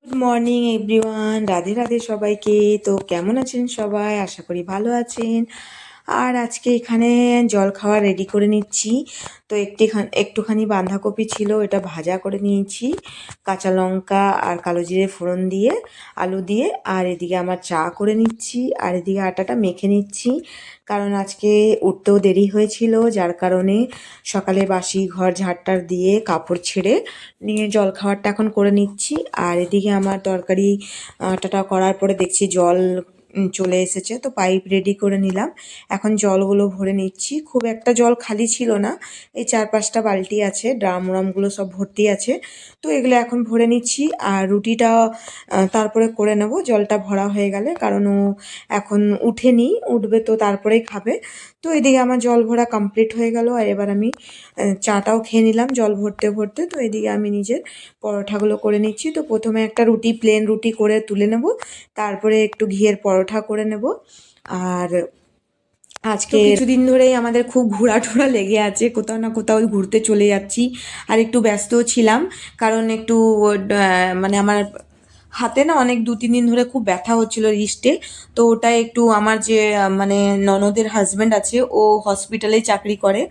Good morning everyone, Radhe Radhe সবাইকে। তো কেমন আছেন সবাই? আশা করি ভালো আছেন। আর আজকে এখানে জল খাওয়া রেডি করে নিচ্ছি। তো একটুখানি বাঁধাকপি ছিল, এটা ভাজা করে নিয়েছি কাঁচা লঙ্কা আর কালো জিরে ফোড়ন দিয়ে, আলু দিয়ে। আর এদিকে আমার চা করে নিচ্ছি, আর এদিকে আটাটা মেখে নিচ্ছি, কারণ আজকে উঠতেও দেরি হয়েছিল, যার কারণে সকালে বাসি ঘর ঝাড়টার দিয়ে কাপড় ছেড়ে নিয়ে জল খাবারটা এখন করে নিচ্ছি। আর এদিকে আমার তরকারি আটাটা করার পরে দেখছি জল চলে এসেছে, তো পাইপ রেডি করে নিলাম। এখন জলগুলো ভরে নিচ্ছি। খুব একটা জল খালি ছিল না, এই 4-5টা বালতি আছে, ড্রামগুলো সব ভর্তি আছে। তো এগুলো এখন ভরে নিচ্ছি। আর রুটিটা তারপরে করে নেব জলটা ভরা হয়ে গেলে, কারণ ও এখন উঠেনি, উঠবে তো তারপরেই খাবে। তো এদিকে আমার জল ভরা কমপ্লিট হয়ে গেল। আর এবার আমি চাটাও খেয়ে নিলাম জল ভরতে ভরতে। তো এদিকে আমি নিজের পরোঠাগুলো করে নিচ্ছি। তো প্রথমে একটা প্লেন রুটি করে তুলে নেব, তারপরে একটু ঘিয়ের পরোঠা করে নেব। আর আজকে কিছুদিন ধরেই আমাদের খুব ঘোরাটোরা লেগে আছে, কোথাও না কোথাও ঘুরতে চলে যাচ্ছি। আর একটু ব্যস্তও ছিলাম, কারণ একটু মানে আমার হাতে না অনেক 2-3 দিন ধরে খুব ব্যথা হচ্ছিল রিস্টে। তো ওটাই একটু আমার যে মানে ননদের হাজব্যান্ড আছে, ও হসপিটালে চাকরি করে,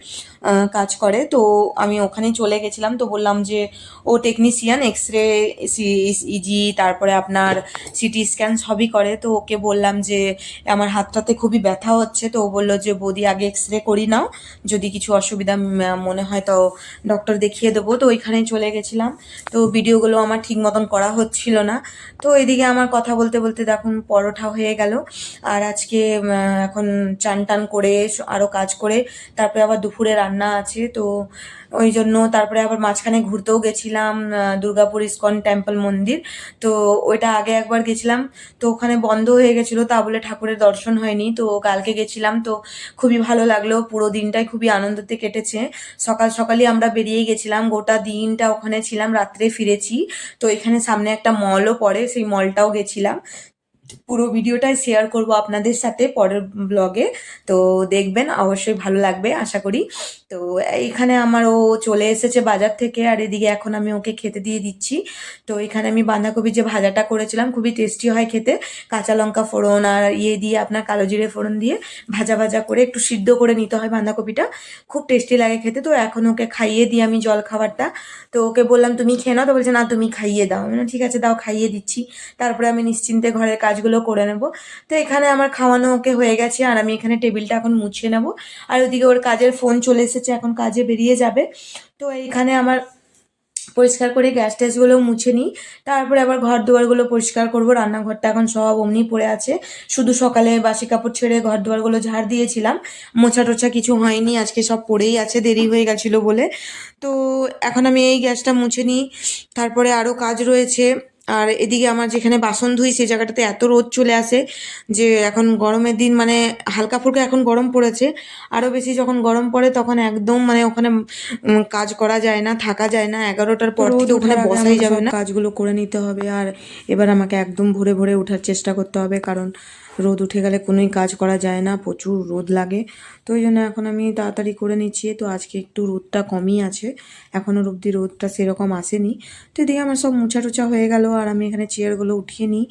কাজ করে। তো আমি ওখানেই চলে গেছিলাম। তো বললাম যে ও টেকনিশিয়ান, এক্স রে, ইজি, তারপরে আপনার সিটি স্ক্যান সবই করে। তো ওকে বললাম যে আমার হাতটাতে খুবই ব্যথা হচ্ছে। তো ও বললো যে বৌদি আগে এক্স রে করি নাও, যদি কিছু অসুবিধা মনে হয় তো ডক্টর দেখিয়ে দেবো। তো ওইখানেই চলে গেছিলাম। তো ভিডিওগুলো আমার ঠিক মতন করা হচ্ছিল না। তো এদিকে আমার কথা বলতে বলতে দেখুন পরোঠা হয়ে গেল। আর আজকে এখন চান টান করে আরও কাজ করে তারপরে আবার দুপুরে রান্না আছে। তো ওই জন্য তারপরে আবার মাঝখানে ঘুরতেও গেছিলাম দুর্গাপুর ইস্কন টেম্পল মন্দির। তো ওইটা আগে একবার গেছিলাম, তো ওখানে বন্ধ হয়ে গেছিলো, তা বলে ঠাকুরের দর্শন হয়নি। তো কালকে গেছিলাম, তো খুবই ভালো লাগলো, পুরো দিনটাই খুবই আনন্দতে কেটেছে। সকাল সকালই আমরা বেরিয়ে গেছিলাম, গোটা দিনটা ওখানে ছিলাম, রাত্রে ফিরেছি। তো এখানে সামনে একটা মলও পড়ে, সেই মলটাও গেছিলাম। পুরো ভিডিওটাই শেয়ার করব আপনাদের সাথে পরের ব্লগে। তো দেখবেন, অবশ্যই ভালো লাগবে আশা করি। তো এইখানে আমার ও চলে এসেছে বাজার থেকে, আর এদিকে এখন আমি ওকে খেতে দিয়ে দিচ্ছি। তো এখানে আমি বাঁধাকপি যে ভাজাটা করেছিলাম, খুবই টেস্টি হয় খেতে, কাঁচা লঙ্কা ফোড়ন আর ইয়ে দিয়ে, আপনার কালো জিরে ফোড়ন দিয়ে ভাজা ভাজা করে একটু সিদ্ধ করে নিতে হয় বাঁধাকপিটা, খুব টেস্টি লাগে খেতে। তো এখন ওকে খাইয়ে দিই আমি জল খাবারটা। তো ওকে বললাম তুমি খেয়ে নাও, তো বলছে না তুমি খাইয়ে দাও। আমি বললাম, ঠিক আছে দাও, খাইয়ে দিচ্ছি, তারপরে আমি নিশ্চিন্তে ঘরের কাজগুলো করে নেব। তো এখানে আমার খাওয়ানো ওকে হয়ে গেছে, আর আমি এখানে টেবিলটা এখন মুছে নেব। আর ওদিকে ওর কাজের ফোন চলে এসেছে, এখন কাজে বেরিয়ে যাবে। তো এইখানে আমার পরিষ্কার করে গ্যাস ট্যাসগুলো মুছে নিই, তারপরে আবার ঘর দুয়ারগুলো পরিষ্কার করব। রান্নাঘরটা এখন সব অমনি পড়ে আছে, শুধু সকালে বাসি কাপড় ছেড়ে ঘর দুয়ারগুলো ঝাড় দিয়েছিলাম, মোছা টোছা কিছু হয়নি, আজকে সব পড়েই আছে, দেরি হয়ে গেছিলো বলে। তো এখন আমি এই গ্যাসটা মুছে নিই, তারপরে আরও কাজ রয়েছে। আর এদিকে আমার যেখানে বাসন ধুই সেই জায়গাটাতে এত রোদ চলে আসে, যে এখন গরমের দিন, মানে হালকা ফুলকা এখন গরম পড়েছে, আরও বেশি যখন গরম পড়ে তখন একদম মানে ওখানে কাজ করা যায় না, থাকা যায় না। 11টার পর থেকে ওখানে বসাই যাবে না, কাজগুলো করে নিতে হবে। আর এবার আমাকে একদম ভোরে ভোরে ওঠার চেষ্টা করতে হবে, কারণ রোদ উঠে গেলে কোনোই কাজ করা যায় না, প্রচুর রোদ লাগে। তো ওই জন্য এখন আমি তাড়াতাড়ি করে নিচ্ছি। তো আজকে একটু রোদটা কমই আছে, এখনও অবধি রোদটা সেরকম আসেনি। তো এদিকে আমার সব মোছা টোছা হয়ে গেল, আর আমি এখানে চেয়ারগুলো উঠিয়ে নিই,